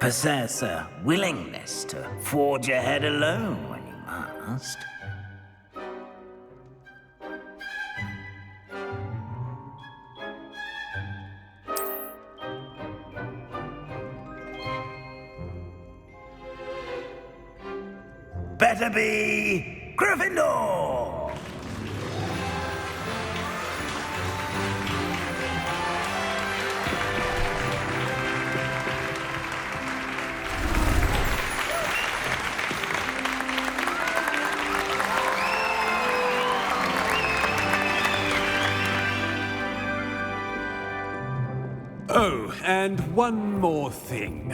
possess a willingness to forge ahead alone when you must. Better be Gryffindor! Oh, and one more thing.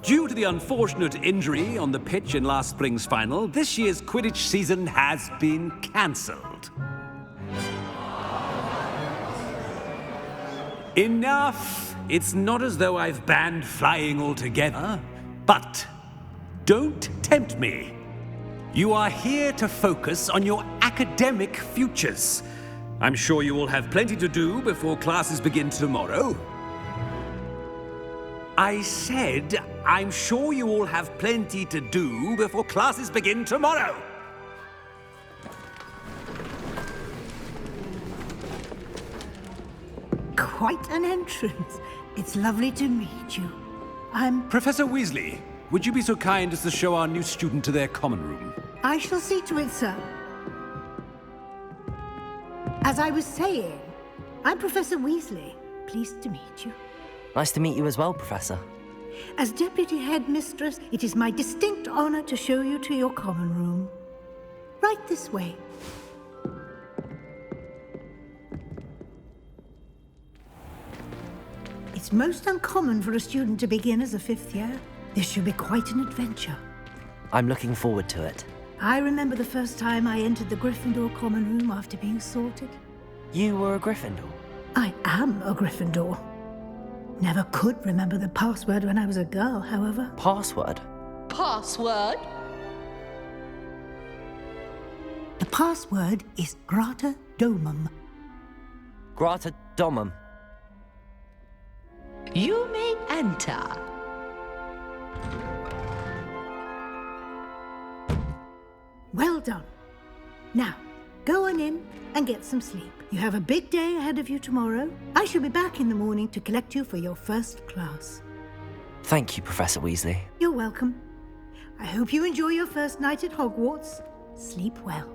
Due to the unfortunate injury on the pitch in last spring's final, this year's Quidditch season has been cancelled. Enough! It's not as though I've banned flying altogether, but don't tempt me. You are here to focus on your academic futures. I'm sure you will have plenty to do before classes begin tomorrow. I said, I'm sure you all have plenty to do before classes begin tomorrow. Quite an entrance. It's lovely to meet you. I'm... Professor Weasley, would you be so kind as to show our new student to their common room? I shall see to it, sir. As I was saying, I'm Professor Weasley. Pleased to meet you. Nice to meet you as well, Professor. As Deputy Headmistress, it is my distinct honor to show you to your common room. Right this way. It's most uncommon for a student to begin as a fifth year. This should be quite an adventure. I'm looking forward to it. I remember the first time I entered the Gryffindor common room after being sorted. You were a Gryffindor? I am a Gryffindor. Never could remember the password when I was a girl, however. Password? Password? The password is Grata Domum. Grata Domum. You may enter. Well done. Now, go on in and get some sleep. You have a big day ahead of you tomorrow. I shall be back in the morning to collect you for your first class. Thank you, Professor Weasley. You're welcome. I hope you enjoy your first night at Hogwarts. Sleep well.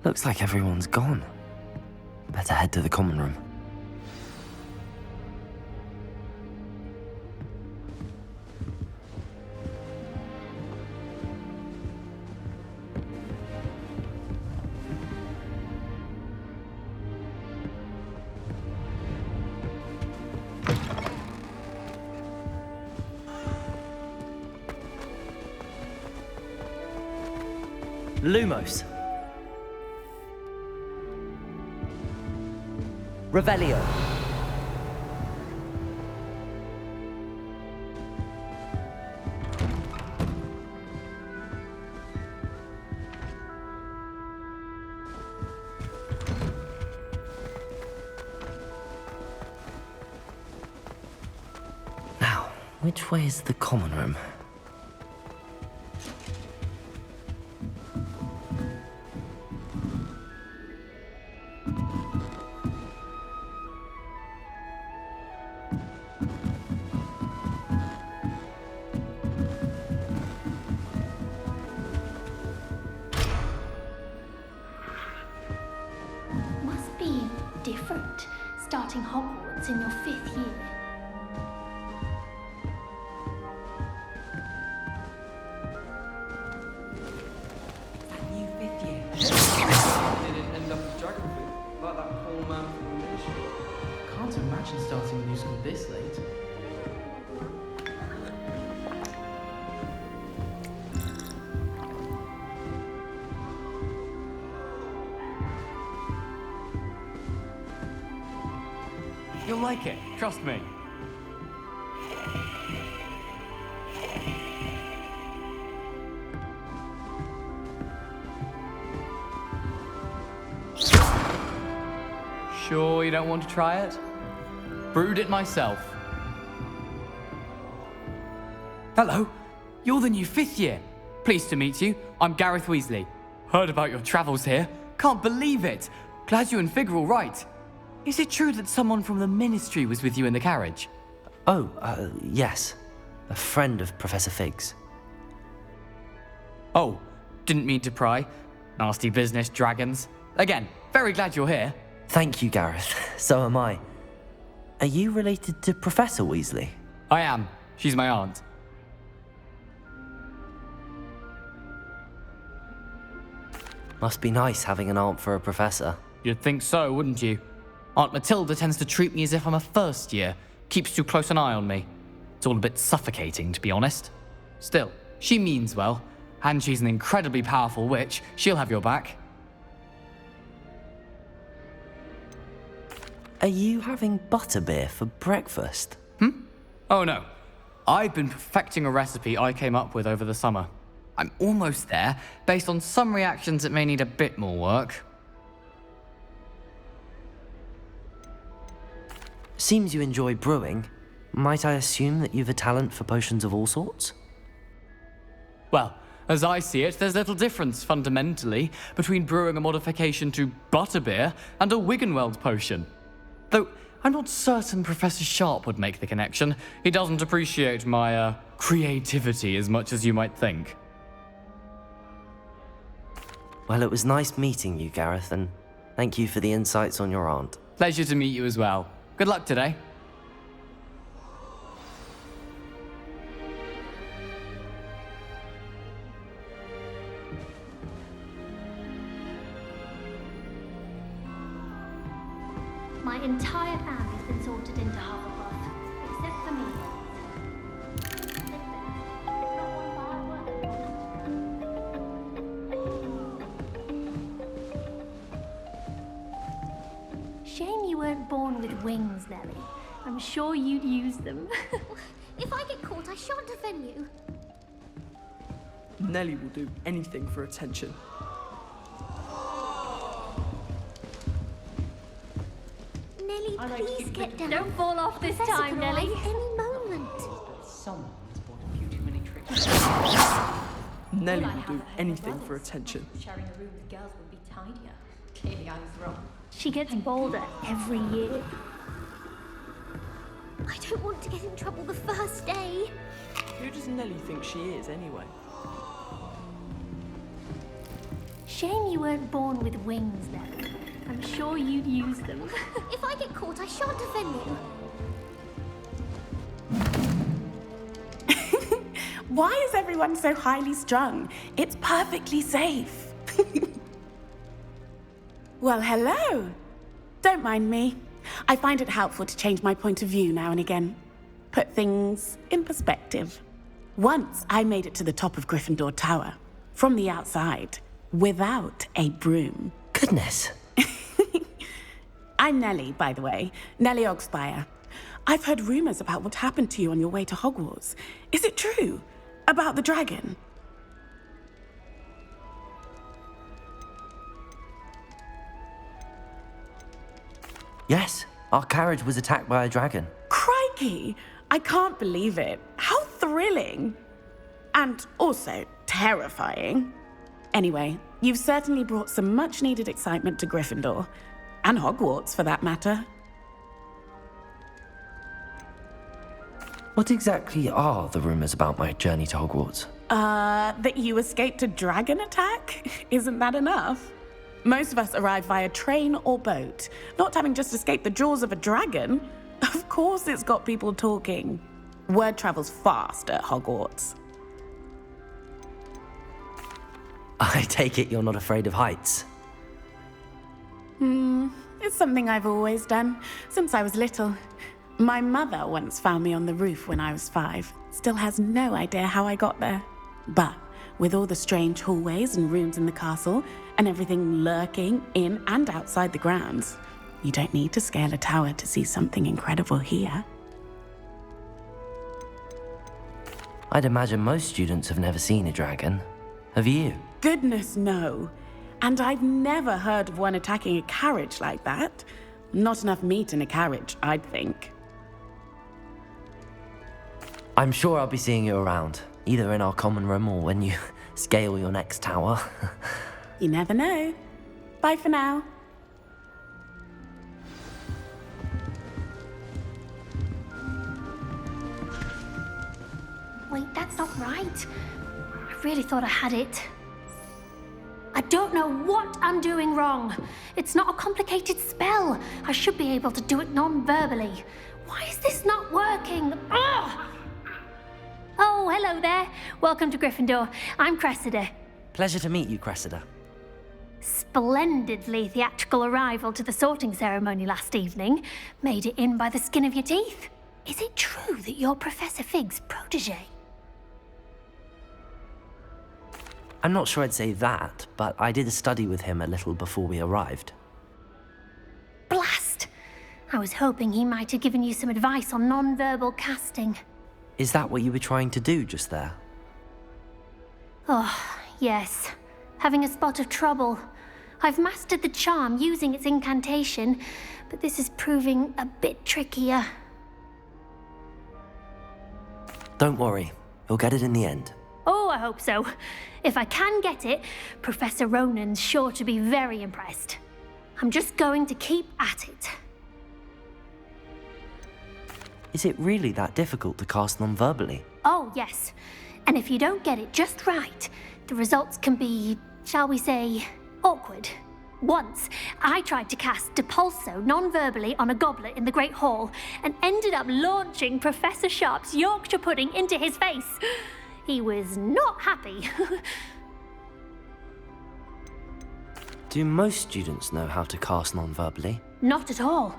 Looks like everyone's gone. Better head to the common room. Lumos. Revelio. Now, which way is the common room? Must be different, starting Hogwarts in your 5th year. New 5th year. Didn't end up with geography, like that poor man from the ministry. Can't imagine starting a new school this late. You'll like it, trust me. Sure you don't want to try it? Brewed it myself. Hello, you're the new 5th year. Pleased to meet you. I'm Gareth Weasley. Heard about your travels here. Can't believe it. Glad you and Fig are all right. Is it true that someone from the Ministry was with you in the carriage? Oh, yes. A friend of Professor Fig's. Oh, didn't mean to pry. Nasty business, dragons. Again, very glad you're here. Thank you, Gareth. So am I. Are you related to Professor Weasley? I am. She's my aunt. Must be nice having an aunt for a professor. You'd think so, wouldn't you? Aunt Matilda tends to treat me as if I'm a first year. Keeps too close an eye on me. It's all a bit suffocating, to be honest. Still, she means well. And she's an incredibly powerful witch. She'll have your back. Are you having butterbeer for breakfast? Oh no. I've been perfecting a recipe I came up with over the summer. I'm almost there. Based on some reactions, it may need a bit more work. Seems you enjoy brewing. Might I assume that you've a talent for potions of all sorts? Well, as I see it, there's little difference, fundamentally, between brewing a modification to butterbeer and a Wiggenweld potion. Though, I'm not certain Professor Sharp would make the connection. He doesn't appreciate my, creativity as much as you might think. Well, it was nice meeting you, Gareth, and thank you for the insights on your aunt. Pleasure to meet you as well. Good luck today. My entire family's been sorted into Hufflepuff, except for me. Listen, not one bad word. Shame you weren't born with wings, Nellie. I'm sure you'd use them. If I get caught, I shan't offend you. Nellie will do anything for attention. Nellie, please get down. Don't fall off this Professor time, could Nellie. arrive any moment. Someone has bought a few too many tricks. Nellie will do anything for attention. Sharing a room with girls would be tidier. Clearly I was wrong. She gets bolder every year. I don't want to get in trouble the first day. Who does Nellie think she is, anyway? Shame you weren't born with wings, Nellie. I'm sure you'd use them. If I get caught, I shan't offend you. Why is everyone so highly strung? It's perfectly safe. Well, hello. Don't mind me. I find it helpful to change my point of view now and again. Put things in perspective. Once I made it to the top of Gryffindor Tower, from the outside, without a broom. Goodness. I'm Nellie, by the way. Nellie Ogspire. I've heard rumors about what happened to you on your way to Hogwarts. Is it true? About the dragon? Yes, our carriage was attacked by a dragon. Crikey! I can't believe it. How thrilling! And also terrifying. Anyway, you've certainly brought some much-needed excitement to Gryffindor. And Hogwarts, for that matter. What exactly are the rumors about my journey to Hogwarts? That you escaped a dragon attack? Isn't that enough? Most of us arrive via train or boat, not having just escaped the jaws of a dragon. Of course it's got people talking. Word travels fast at Hogwarts. I take it you're not afraid of heights. It's something I've always done, since I was little. My mother once found me on the roof when I was 5. Still has no idea how I got there. But with all the strange hallways and rooms in the castle, and everything lurking in and outside the grounds, you don't need to scale a tower to see something incredible here. I'd imagine most students have never seen a dragon. Have you? Goodness, no. And I've never heard of one attacking a carriage like that. Not enough meat in a carriage, I'd think. I'm sure I'll be seeing you around, either in our common room or when you scale your next tower. You never know. Bye for now. Wait, that's not right. I really thought I had it. I don't know what I'm doing wrong. It's not a complicated spell. I should be able to do it non-verbally. Why is this not working? Ugh! Oh, hello there. Welcome to Gryffindor. I'm Cressida. Pleasure to meet you, Cressida. Splendidly theatrical arrival to the sorting ceremony last evening. Made it in by the skin of your teeth. Is it true that you're Professor Fig's protege? I'm not sure I'd say that, but I did study with him a little before we arrived. Blast! I was hoping he might have given you some advice on non-verbal casting. Is that what you were trying to do just there? Oh, yes. Having a spot of trouble. I've mastered the charm using its incantation, but this is proving a bit trickier. Don't worry, you'll get it in the end. Oh, I hope so. If I can get it, Professor Ronan's sure to be very impressed. I'm just going to keep at it. Is it really that difficult to cast non-verbally? Oh, yes. And if you don't get it just right, the results can be, shall we say, awkward. Once, I tried to cast Depulso non-verbally on a goblet in the Great Hall and ended up launching Professor Sharp's Yorkshire pudding into his face. He was not happy. Do most students know how to cast non-verbally? Not at all.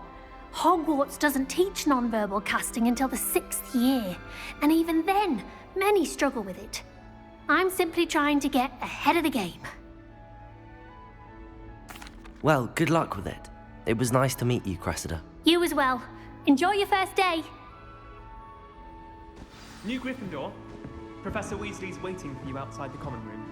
Hogwarts doesn't teach non-verbal casting until the 6th year, and even then, many struggle with it. I'm simply trying to get ahead of the game. Well, good luck with it. It was nice to meet you, Cressida. You as well. Enjoy your first day. New Gryffindor. Professor Weasley's waiting for you outside the common room.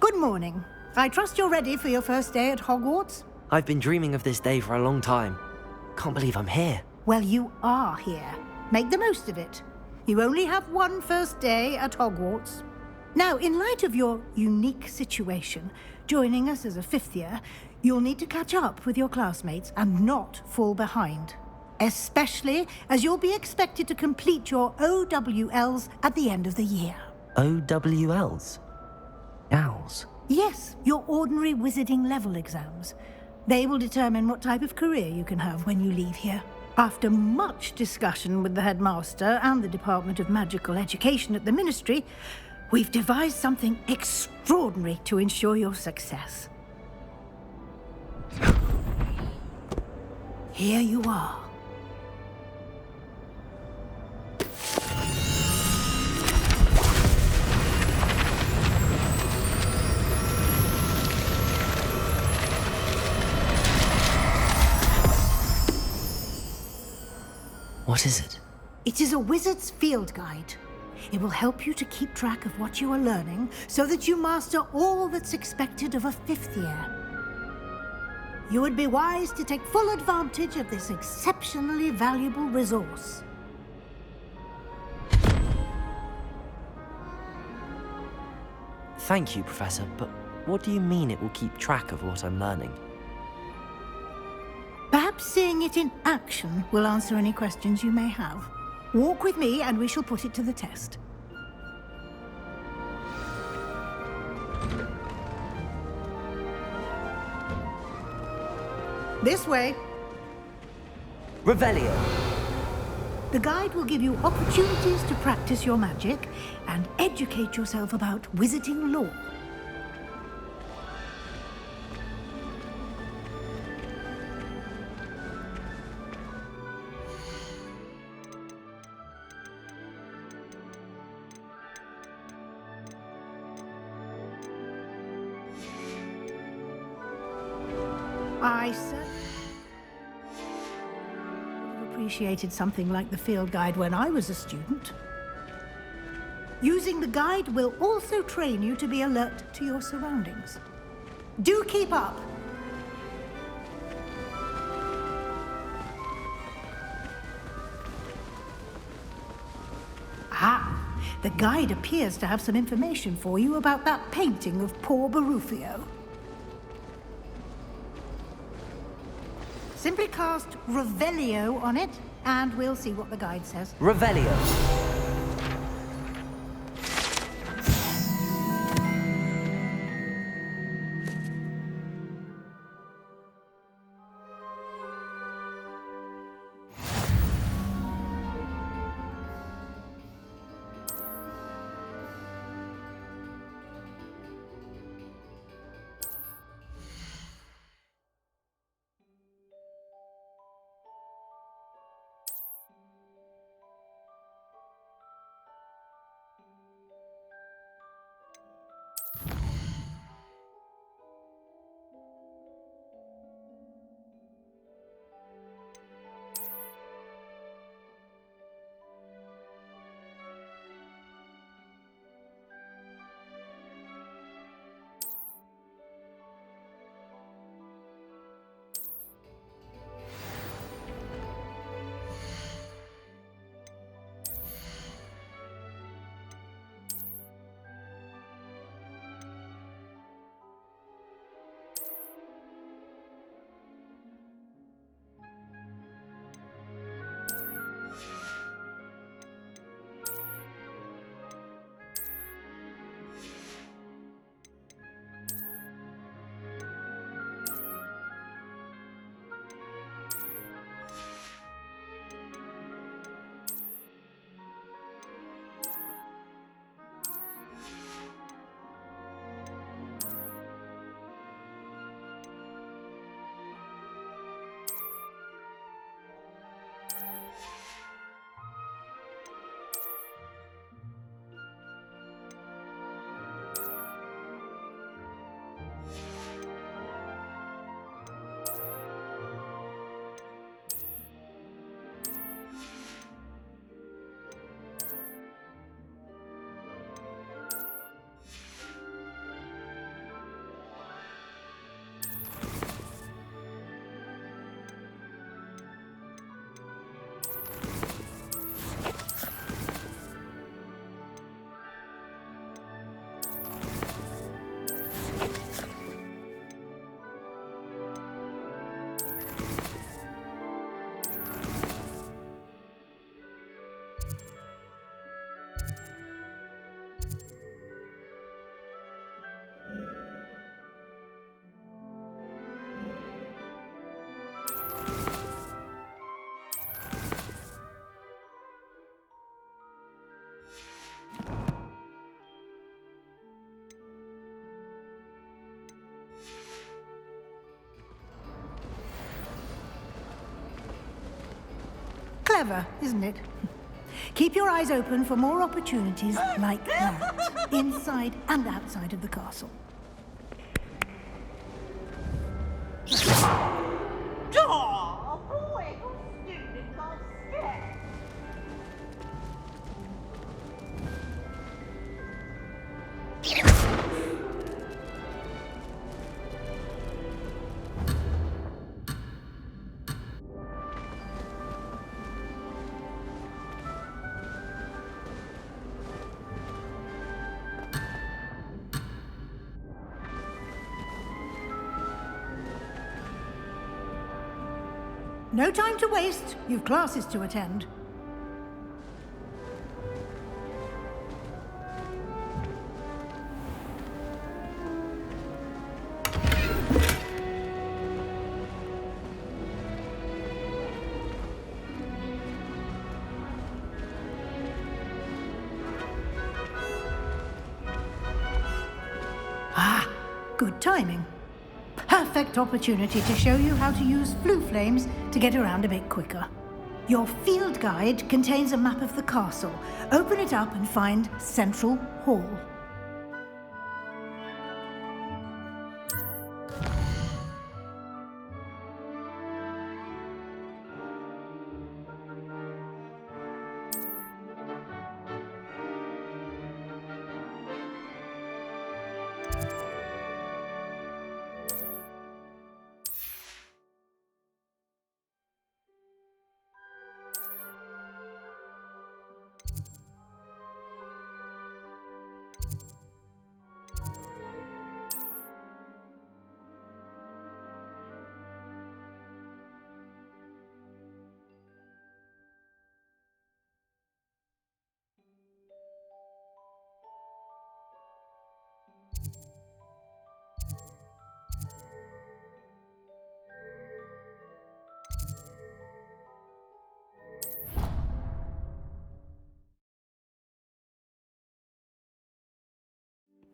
Good morning. I trust you're ready for your first day at Hogwarts? I've been dreaming of this day for a long time. Can't believe I'm here. Well, you are here. Make the most of it. You only have one first day at Hogwarts. Now, in light of your unique situation, joining us as a 5th year, you'll need to catch up with your classmates and not fall behind. Especially as you'll be expected to complete your OWLs at the end of the year. OWLs? Owls? Yes, your ordinary wizarding level exams. They will determine what type of career you can have when you leave here. After much discussion with the headmaster and the Department of Magical Education at the Ministry, we've devised something extraordinary to ensure your success. Here you are. What is it? It is a wizard's field guide. It will help you to keep track of what you are learning so that you master all that's expected of a 5th year. You would be wise to take full advantage of this exceptionally valuable resource. Thank you, Professor, but what do you mean it will keep track of what I'm learning? Perhaps seeing it in action will answer any questions you may have. Walk with me and we shall put it to the test. This way. Revelio! The guide will give you opportunities to practice your magic and educate yourself about wizarding lore. I certainly appreciated something like the field guide when I was a student. Using the guide will also train you to be alert to your surroundings. Do keep up! Ah, the guide appears to have some information for you about that painting of poor Barufio. Simply cast Revelio on it, and we'll see what the guide says. Revelio. Clever, isn't it? Keep your eyes open for more opportunities like that, inside and outside of the castle. No time to waste. You've classes to attend. Ah, good timing. Perfect opportunity to show you how to use blue flames to get around a bit quicker. Your field guide contains a map of the castle. Open it up and find Central Hall.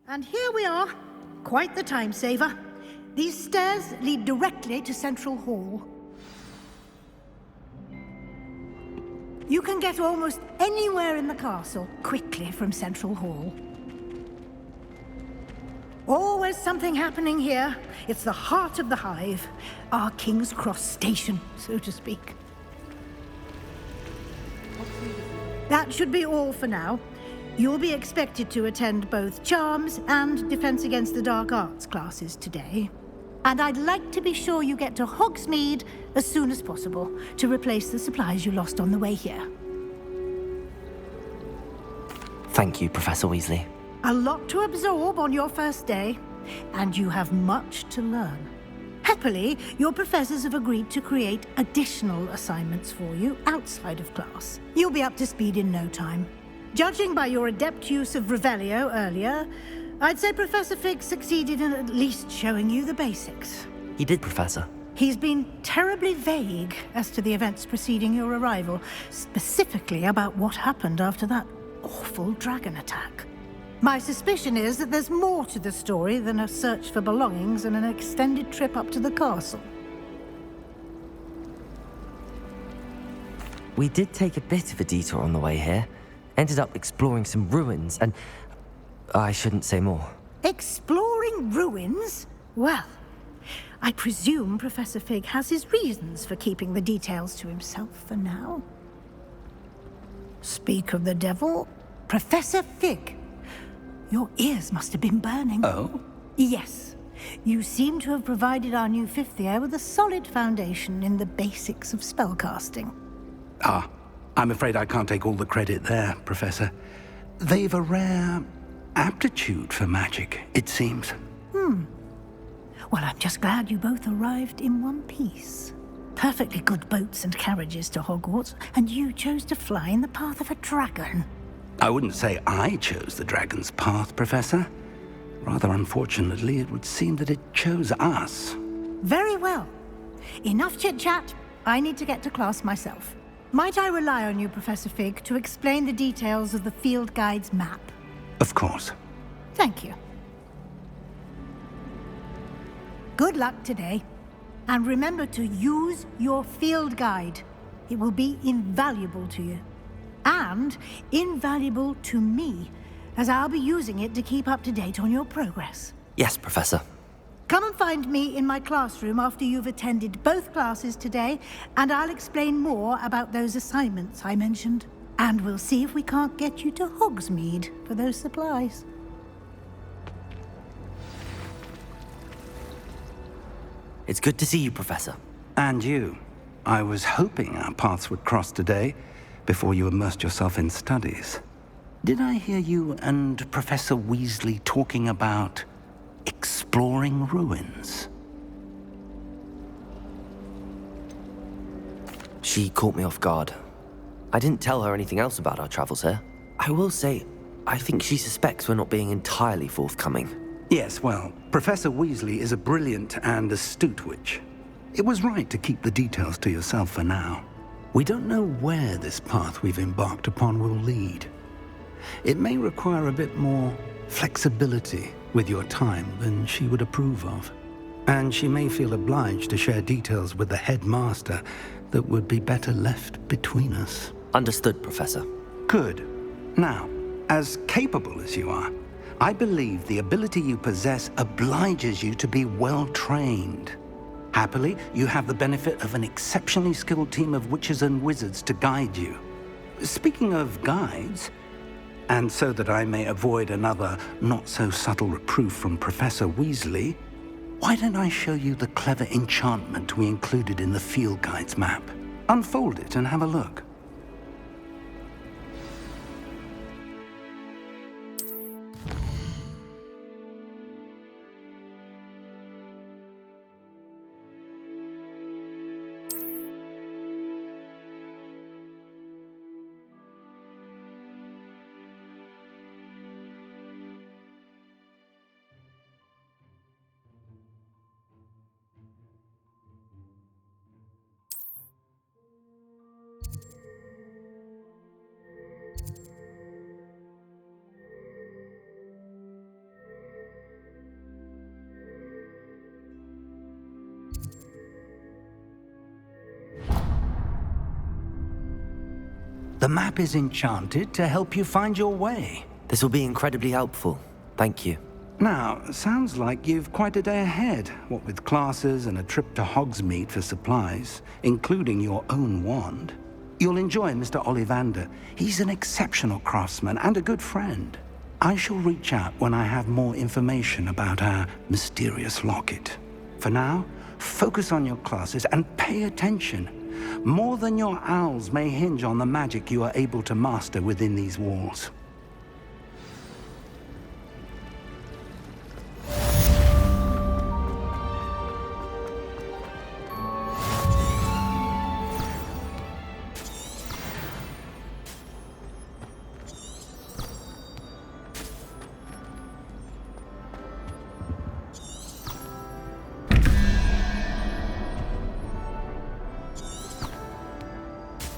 And here we are. Quite the time saver. These stairs lead directly to Central Hall. You can get almost anywhere in the castle quickly from Central Hall. Always something happening here. It's the heart of the hive. Our King's Cross station, so to speak. That should be all for now. You'll be expected to attend both Charms and Defense Against the Dark Arts classes today. And I'd like to be sure you get to Hogsmeade as soon as possible to replace the supplies you lost on the way here. Thank you, Professor Weasley. A lot to absorb on your first day, and you have much to learn. Happily, your professors have agreed to create additional assignments for you outside of class. You'll be up to speed in no time. Judging by your adept use of Revelio earlier, I'd say Professor Fig succeeded in at least showing you the basics. He did, Professor. He's been terribly vague as to the events preceding your arrival, specifically about what happened after that awful dragon attack. My suspicion is that there's more to the story than a search for belongings and an extended trip up to the castle. We did take a bit of a detour on the way here. Ended up exploring some ruins and... I shouldn't say more. Exploring ruins? Well, I presume Professor Fig has his reasons for keeping the details to himself for now. Speak of the devil, Professor Fig. Your ears must have been burning. Oh? Yes. You seem to have provided our new fifth year with a solid foundation in the basics of spellcasting. Ah, I'm afraid I can't take all the credit there, Professor. They've a rare aptitude for magic, it seems. Well, I'm just glad you both arrived in one piece. Perfectly good boats and carriages to Hogwarts, and you chose to fly in the path of a dragon. I wouldn't say I chose the dragon's path, Professor. Rather unfortunately, it would seem that it chose us. Very well. Enough chit-chat. I need to get to class myself. Might I rely on you, Professor Fig, to explain the details of the field guide's map? Of course. Thank you. Good luck today. And remember to use your field guide. It will be invaluable to you. And invaluable to me, as I'll be using it to keep up to date on your progress. Yes, Professor. Come and find me in my classroom after you've attended both classes today, and I'll explain more about those assignments I mentioned. And we'll see if we can't get you to Hogsmeade for those supplies. It's good to see you, Professor. And you. I was hoping our paths would cross today, before you immersed yourself in studies. Did I hear you and Professor Weasley talking about exploring ruins? She caught me off guard. I didn't tell her anything else about our travels here. I will say, I think she suspects we're not being entirely forthcoming. Yes, well, Professor Weasley is a brilliant and astute witch. It was right to keep the details to yourself for now. We don't know where this path we've embarked upon will lead. It may require a bit more flexibility with your time than she would approve of. And she may feel obliged to share details with the headmaster that would be better left between us. Understood, Professor. Good. Now, as capable as you are, I believe the ability you possess obliges you to be well trained. Happily, you have the benefit of an exceptionally skilled team of witches and wizards to guide you. Speaking of guides, and so that I may avoid another not-so-subtle reproof from Professor Weasley, why don't I show you the clever enchantment we included in the field guide's map? Unfold it and have a look. The map is enchanted to help you find your way. This will be incredibly helpful. Thank you. Now, sounds like you've quite a day ahead, what with classes and a trip to Hogsmeade for supplies, including your own wand. You'll enjoy Mr. Ollivander. He's an exceptional craftsman and a good friend. I shall reach out when I have more information about our mysterious locket. For now, focus on your classes and pay attention. More than your owls may hinge on the magic you are able to master within these walls.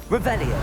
Revelio.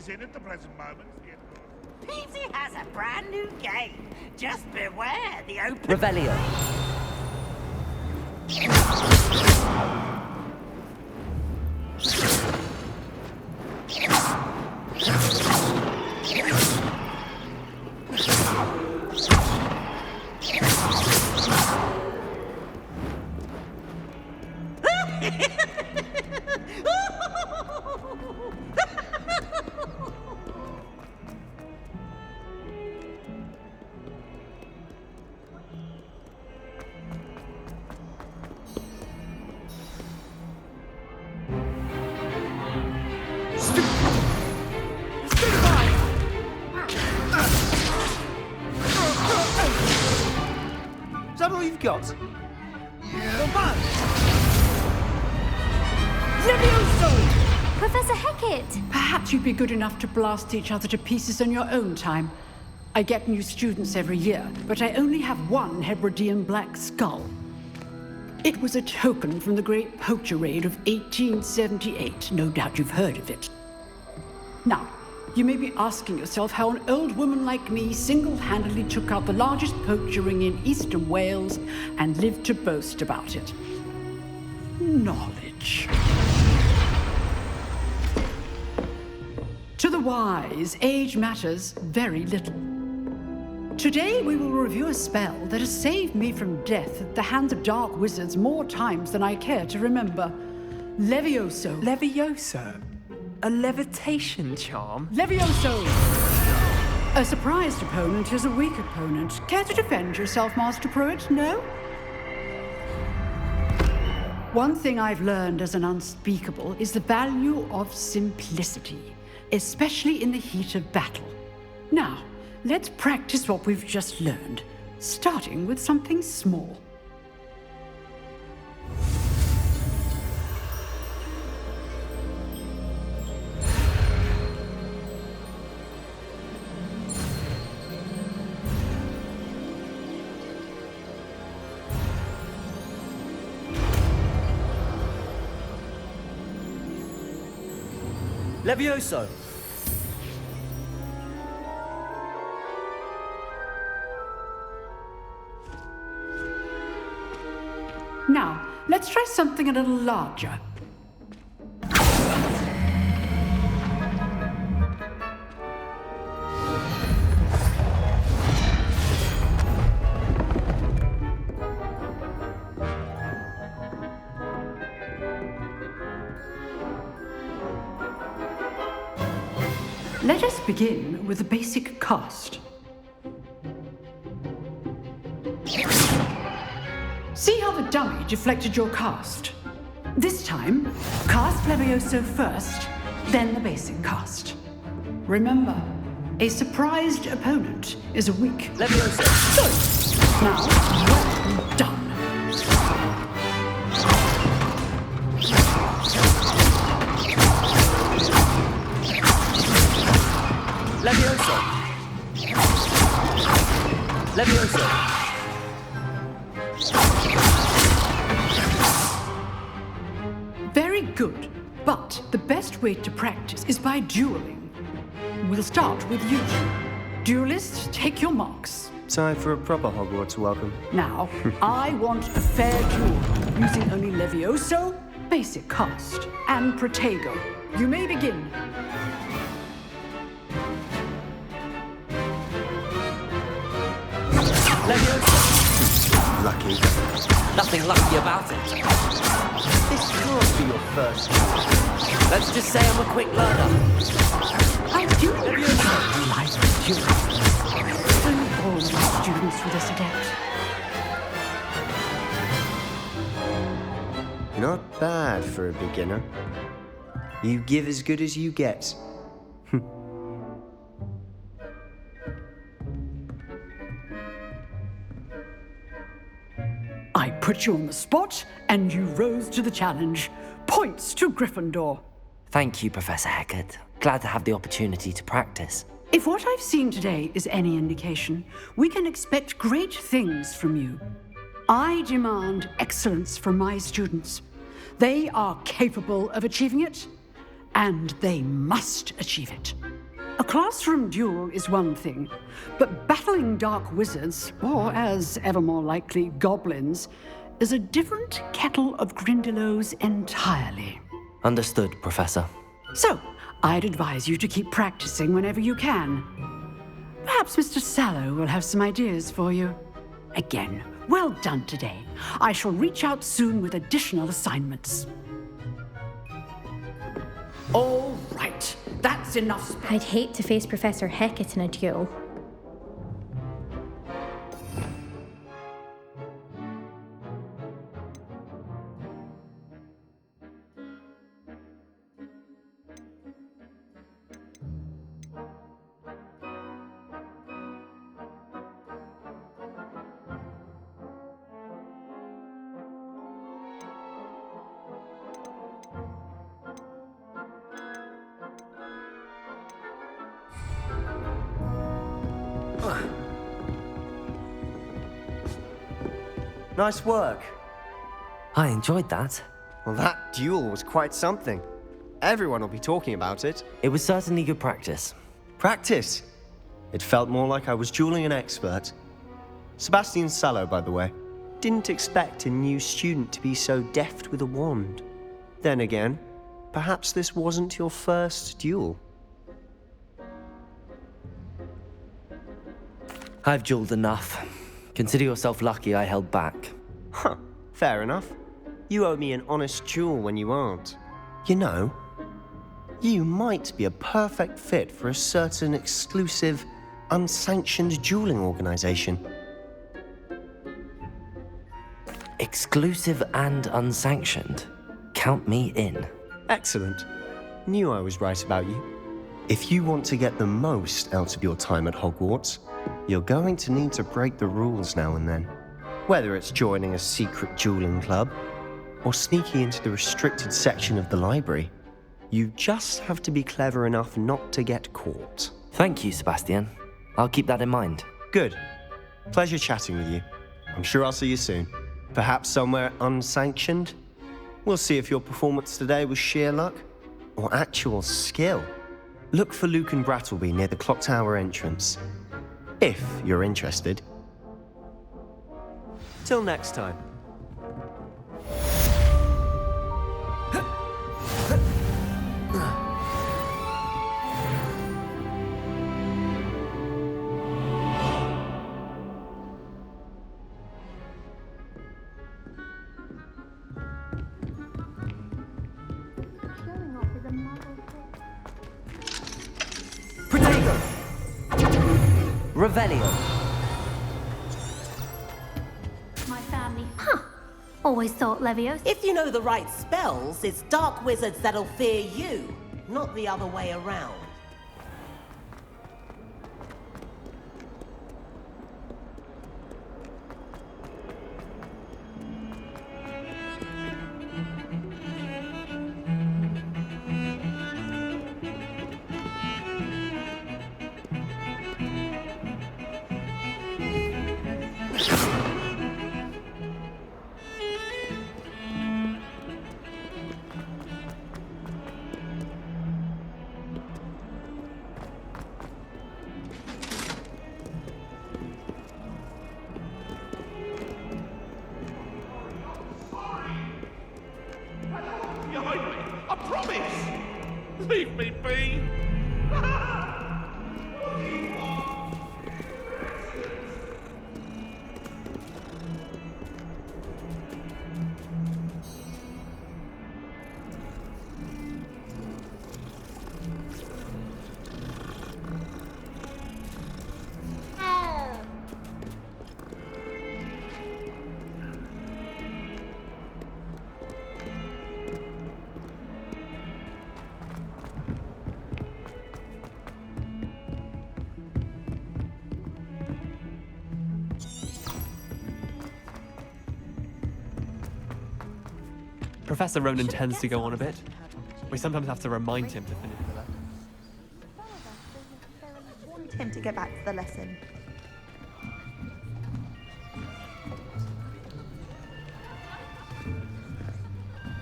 In at the present moment. Peasy has a brand new game. Just beware the open... Revelio. Is that all you've got? Levioso! Professor Hecat! Perhaps you'd be good enough to blast each other to pieces on your own time. I get new students every year, but I only have one Hebridean black skull. It was a token from the Great Poacher Raid of 1878. No doubt you've heard of it. Now, you may be asking yourself how an old woman like me single-handedly took out the largest poacher ring in eastern Wales and lived to boast about it. Knowledge. To the wise, age matters very little. Today we will review a spell that has saved me from death at the hands of dark wizards more times than I care to remember. Levioso. Levioso? A levitation charm? Levioso! A surprised opponent is a weak opponent. Care to defend yourself, Master Pruitt? No? One thing I've learned as an unspeakable is the value of simplicity, especially in the heat of battle. Now, let's practice what we've just learned, starting with something small. Levioso! Now, let's try something a little larger. Let us begin with the basic cast. See how the dummy deflected your cast? This time, cast Levioso first, then the basic cast. Remember, a surprised opponent is a weak Levioso! Good! Now, well done. Levioso! Levioso! Very good, but the best way to practice is by dueling. We'll start with you two. Duelists, take your marks. Time for a proper Hogwarts welcome. Now, I want a fair duel, using only Levioso, basic cast, and Protego. You may begin. Levioso! Lucky. Nothing lucky about it. This can't be your first duel. Let's just say I'm a quick learner. I'm dueling. I like duels. Only all my students with us adept. Not bad for a beginner. You give as good as you get. I put you on the spot, and you rose to the challenge. Points to Gryffindor. Thank you, Professor Hecat. Glad to have the opportunity to practice. If what I've seen today is any indication, we can expect great things from you. I demand excellence from my students. They are capable of achieving it, and they must achieve it. A classroom duel is one thing, but battling dark wizards, or as ever more likely, goblins, is a different kettle of Grindylows entirely. Understood, Professor. So, I'd advise you to keep practicing whenever you can. Perhaps Mr. Sallow will have some ideas for you. Again, well done today. I shall reach out soon with additional assignments. All right, that's enough. I'd hate to face Professor Hecat in a duel. Nice work. I enjoyed that. Well, that duel was quite something. Everyone will be talking about it. It was certainly good practice. Practice? It felt more like I was dueling an expert. Sebastian Sallow, by the way. Didn't expect a new student to be so deft with a wand. Then again, perhaps this wasn't your first duel. I've dueled enough. Consider yourself lucky I held back. Huh, fair enough. You owe me an honest duel when you aren't. You know, you might be a perfect fit for a certain exclusive, unsanctioned dueling organization. Exclusive and unsanctioned? Count me in. Excellent. Knew I was right about you. If you want to get the most out of your time at Hogwarts, you're going to need to break the rules now and then. Whether it's joining a secret dueling club, or sneaking into the restricted section of the library, you just have to be clever enough not to get caught. Thank you, Sebastian. I'll keep that in mind. Good. Pleasure chatting with you. I'm sure I'll see you soon. Perhaps somewhere unsanctioned? We'll see if your performance today was sheer luck, or actual skill, look for Luke and Brattleby near the clock tower entrance. If you're interested. Till next time. Revelio. My family. Huh. Always thought Leviosa. If you know the right spells, it's dark wizards that'll fear you, not the other way around. Behind me! I promise! Leave me be! Professor Ronan tends to go on a bit. We sometimes have to remind him to finish the lesson. Want him to get back to the lesson.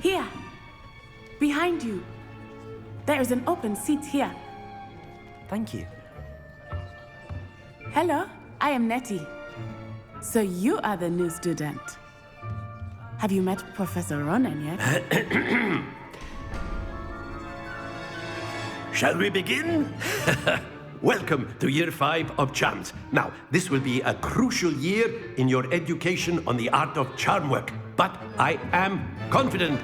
Here! Behind you! There is an open seat here. Thank you. Hello, I am Nettie. So you are the new student. Have you met Professor Ronan yet? Shall we begin? Welcome to Year 5 of Charms. Now, this will be a crucial year in your education on the art of charm work. But I am confident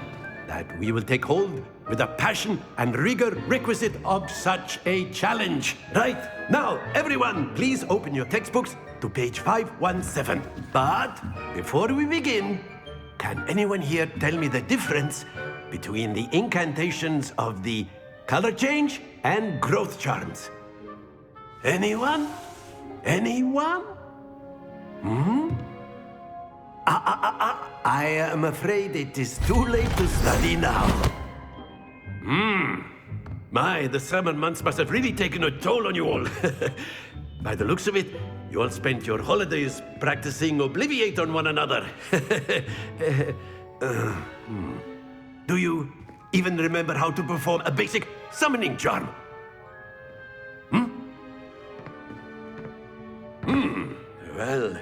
that we will take hold with the passion and rigor requisite of such a challenge. Right, now, everyone, please open your textbooks to page 517. But before we begin, can anyone here tell me the difference between the incantations of the color change and growth charms? Anyone? Anyone? I am afraid it is too late to study now. My, the summer months must have really taken a toll on you all. By the looks of it, you all spent your holidays practicing Obliviate on one another. Do you even remember how to perform a basic summoning charm? Well,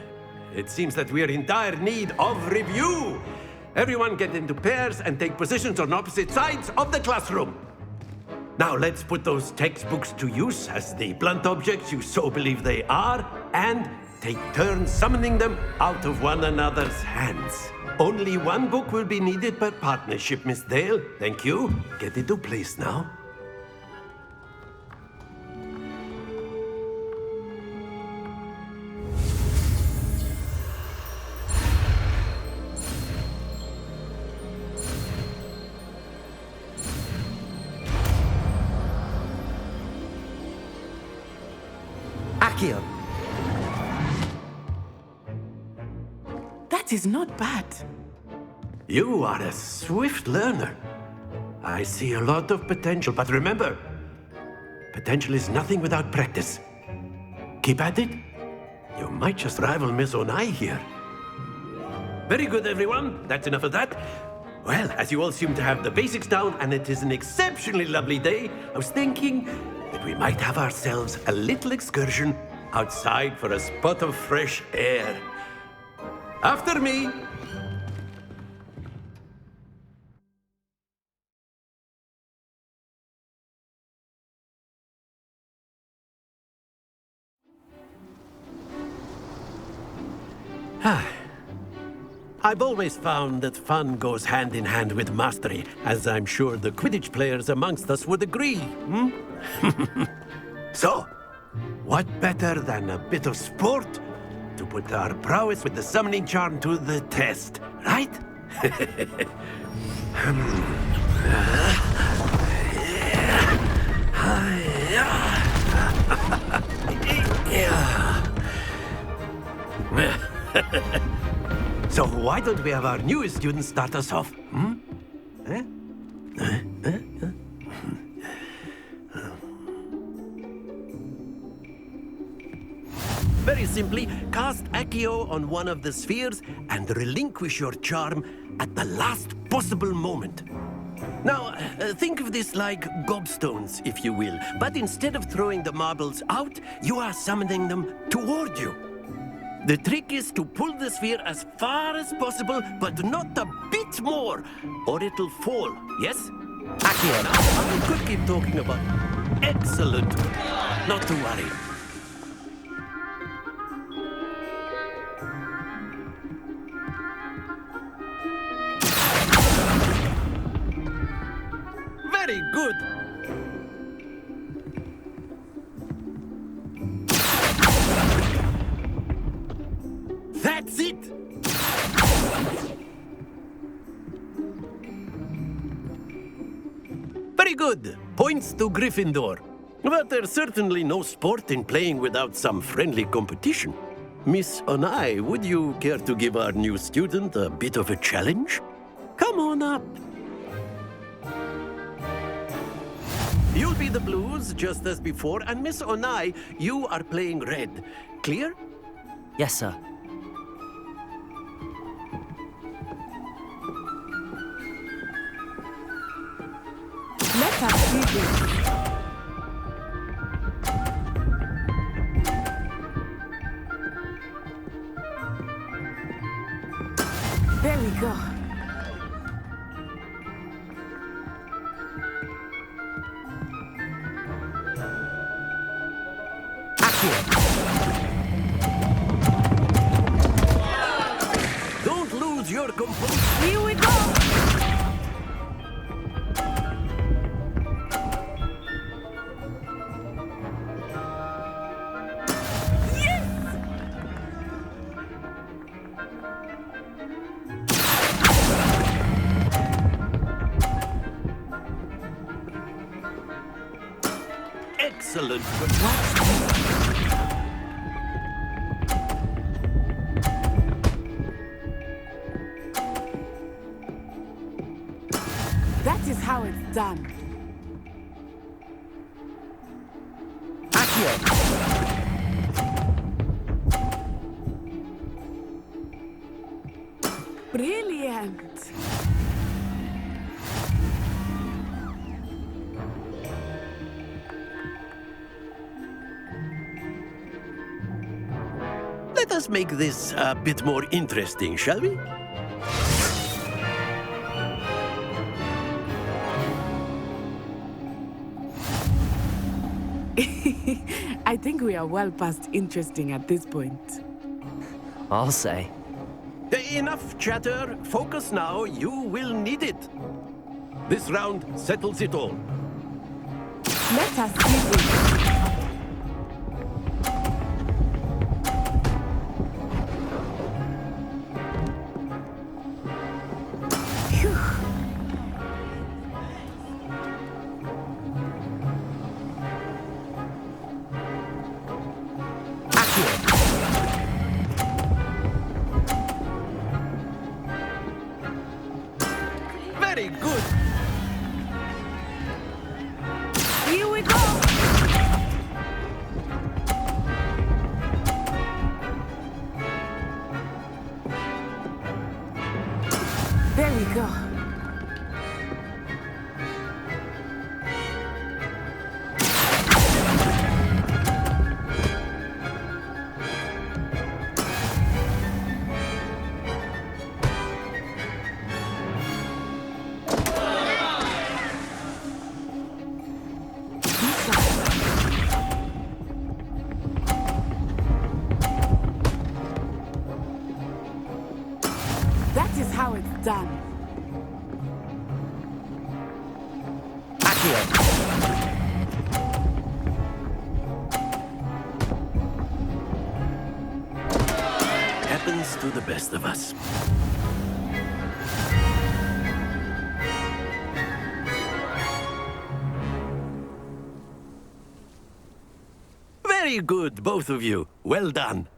it seems that we are in dire need of review. Everyone get into pairs and take positions on opposite sides of the classroom. Now let's put those textbooks to use as the blunt objects you so believe they are, and take turns summoning them out of one another's hands. Only one book will be needed per partnership, Miss Dale. Thank you. Get into place now. Accio. That is not bad. You are a swift learner. I see a lot of potential, but remember, potential is nothing without practice. Keep at it. You might just rival Miss Onai here. Very good, everyone. That's enough of that. Well, as you all seem to have the basics down and it is an exceptionally lovely day, I was thinking that we might have ourselves a little excursion outside for a spot of fresh air. After me! I've always found that fun goes hand in hand with mastery, as I'm sure the Quidditch players amongst us would agree. So, what better than a bit of sport to put our prowess with the summoning charm to the test, right? So why don't we have our newest student start us off? Very simply, cast Accio on one of the spheres and relinquish your charm at the last possible moment. Now, think of this like gobstones, if you will, but instead of throwing the marbles out, you are summoning them toward you. The trick is to pull the sphere as far as possible, but not a bit more, or it'll fall, yes? Accio. I could keep talking about... Excellent. Not to worry. Very good. That's it! Very good. Points to Gryffindor. But there's certainly no sport in playing without some friendly competition. Miss Onai, would you care to give our new student a bit of a challenge? Come on up. You'll be the blues, just as before, and Miss Onai, you are playing red. Clear? Yes, sir. Let us see this. There we go. Don't lose your composure. Here we go. Excellent. That is how it's done. Accio! Brilliant. Let us make this a bit more interesting, shall we? I think we are well past interesting at this point. I'll say. Enough chatter. Focus now. You will need it. This round settles it all. Let us see this. Very good. Here we go. There we go. it's done. Happens to the best of us. Very good, both of you. Well done.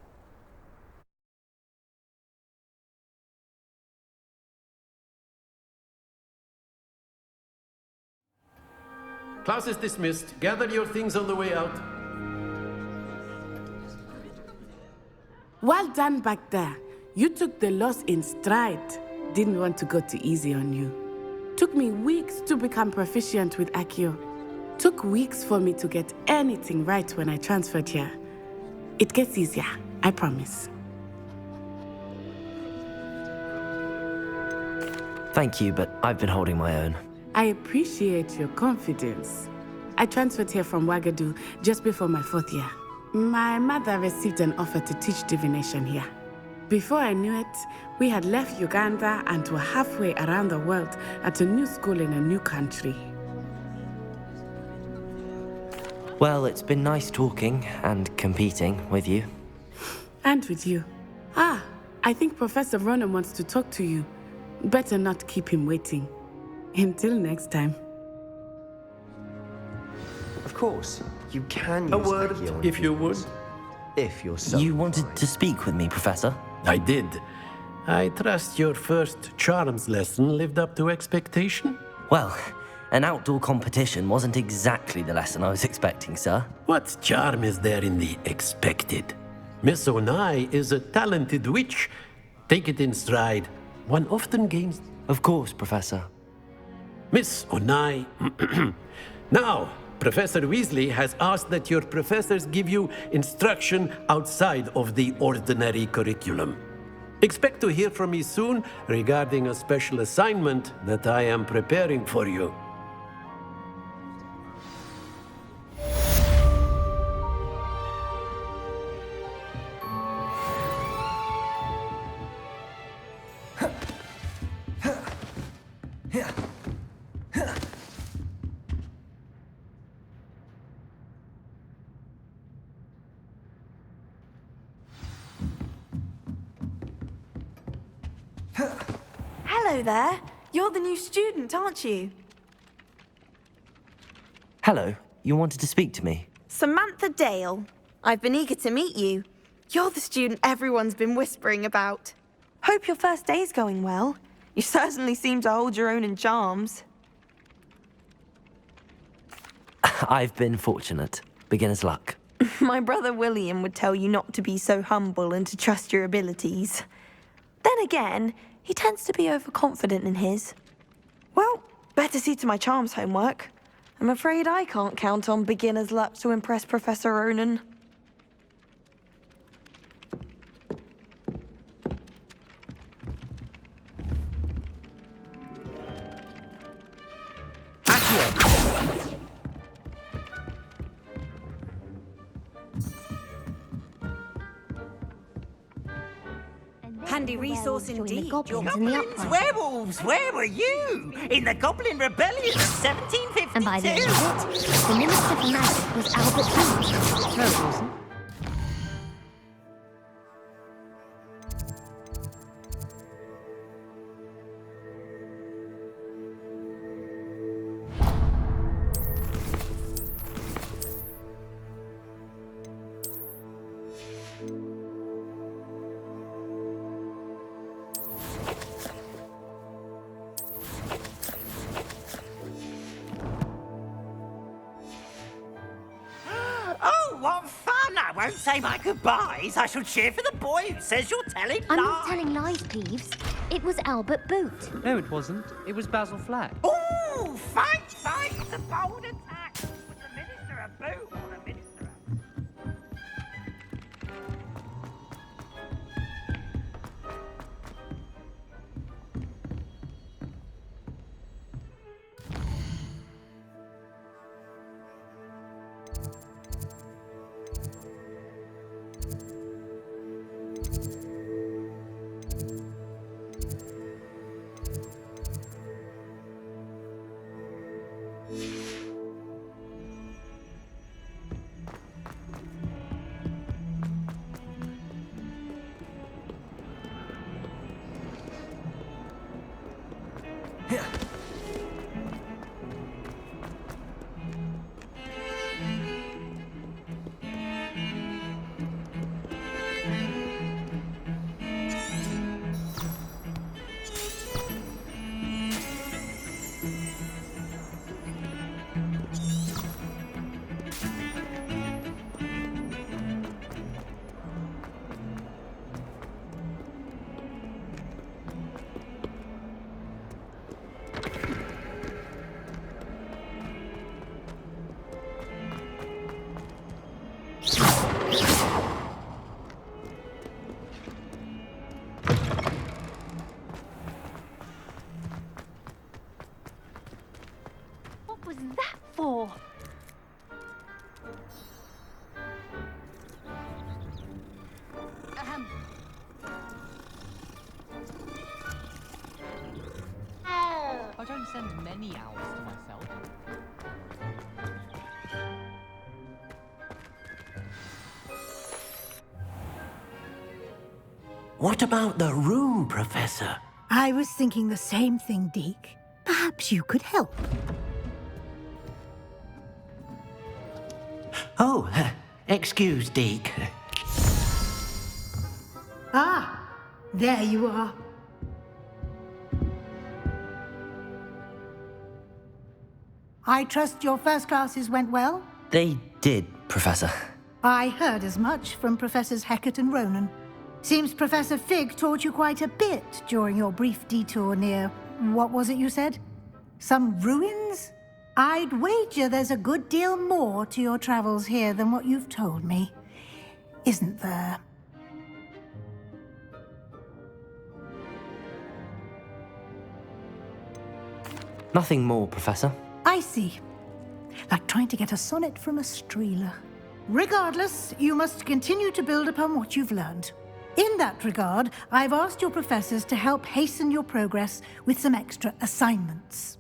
Class is dismissed. Gather your things on the way out. Well done back there. You took the loss in stride. Didn't want to go too easy on you. Took me weeks to become proficient with Accio. Took weeks for me to get anything right when I transferred here. It gets easier, I promise. Thank you, but I've been holding my own. I appreciate your confidence. I transferred here from Wagadu just before my 4th year. My mother received an offer to teach divination here. Before I knew it, we had left Uganda and were halfway around the world at a new school in a new country. Well, it's been nice talking and competing with you. And with you. Ah, I think Professor Ronan wants to talk to you. Better not keep him waiting. Until next time. Of course, you can use A word, Accio on if you humans. would. If you're so You wanted inclined. to speak with me, Professor? I did. I trust your first charms lesson lived up to expectation? Well, an outdoor competition wasn't exactly the lesson I was expecting, sir. What charm is there in the expected? Miss Onai is a talented witch. Take it in stride. One often gains... Of course, Professor. Miss Onai... Now, Professor Weasley has asked that your professors give you instruction outside of the ordinary curriculum. Expect to hear from me soon regarding a special assignment that I am preparing for you. Hello there. You're the new student, aren't you? Hello, you wanted to speak to me? Samantha Dale. I've been eager to meet you. You're the student everyone's been whispering about. Hope your first day's going well. You certainly seem to hold your own in charms. I've been fortunate. Beginner's luck. My brother William would tell you not to be so humble and to trust your abilities. Then again, he tends to be overconfident in his. Well, better see to my charms homework. I'm afraid I can't count on beginner's luck to impress Professor Ronan. Handy resource indeed. Goblins in the upright. Werewolves, where were you? In the Goblin Rebellion of 1752. And by the end of it, the Minister for Magic was Albert Booth. No, it wasn't. Oh, what fun! I won't say my goodbyes. I shall cheer for the boy who says you're telling lies. I'm not telling lies, Peeves. It was Albert Boot. No, it wasn't. It was Basil Flack. Ooh, fight, fight! It's a bold attack. Was the minister a boot or the minister a... send many owls to myself. What about the room, Professor? I was thinking the same thing, Deke. Perhaps you could help. Oh, excuse, Deke. Ah, there you are. I trust your first classes went well? They did, Professor. I heard as much from Professors Hecat and Ronan. Seems Professor Fig taught you quite a bit during your brief detour near... what was it you said? Some ruins? I'd wager there's a good deal more to your travels here than what you've told me. Isn't there? Nothing more, Professor. I see. Like trying to get a sonnet from a streeler. Regardless, you must continue to build upon what you've learned. In that regard, I've asked your professors to help hasten your progress with some extra assignments.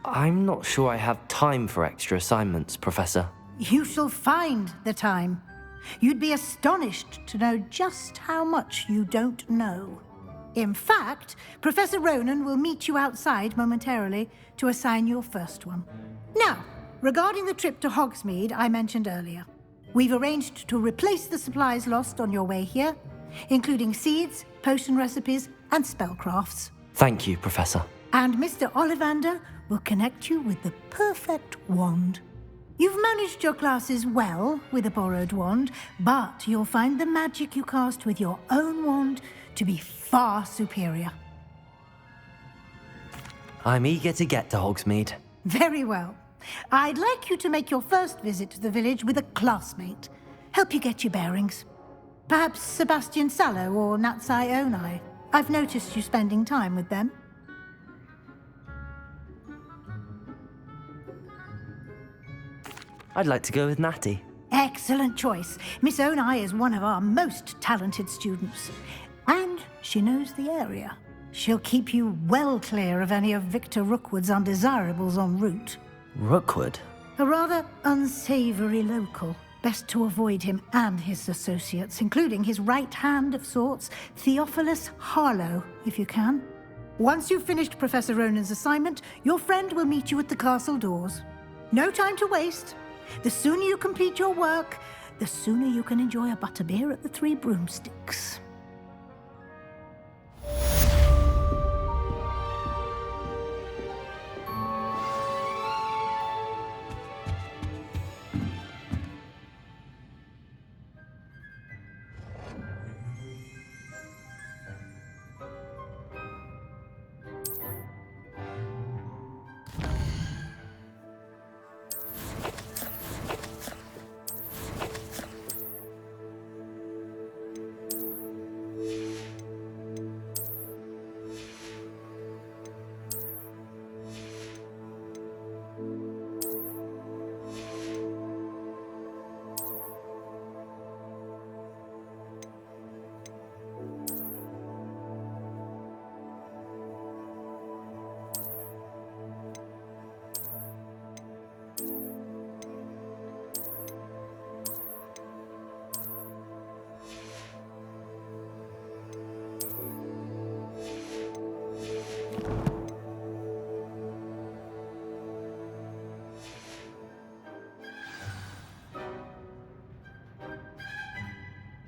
I'm not sure I have time for extra assignments, Professor. You shall find the time. You'd be astonished to know just how much you don't know. In fact, Professor Ronan will meet you outside momentarily to assign your first one. Now, regarding the trip to Hogsmeade I mentioned earlier, we've arranged to replace the supplies lost on your way here, including seeds, potion recipes, and spellcrafts. Thank you, Professor. And Mr. Ollivander will connect you with the perfect wand. You've managed your classes well with a borrowed wand, but you'll find the magic you cast with your own wand to be far superior. I'm eager to get to Hogsmeade. Very well. I'd like you to make your first visit to the village with a classmate. Help you get your bearings. Perhaps Sebastian Sallow or Natsai Onai. I've noticed you spending time with them. I'd like to go with Natty. Excellent choice. Miss Onai is one of our most talented students. And she knows the area. She'll keep you well clear of any of Victor Rookwood's undesirables en route. Rookwood? A rather unsavory local. Best to avoid him and his associates, including his right hand of sorts, Theophilus Harlow, if you can. Once you've finished Professor Ronan's assignment, your friend will meet you at the castle doors. No time to waste. The sooner you complete your work, the sooner you can enjoy a butterbeer at the Three Broomsticks.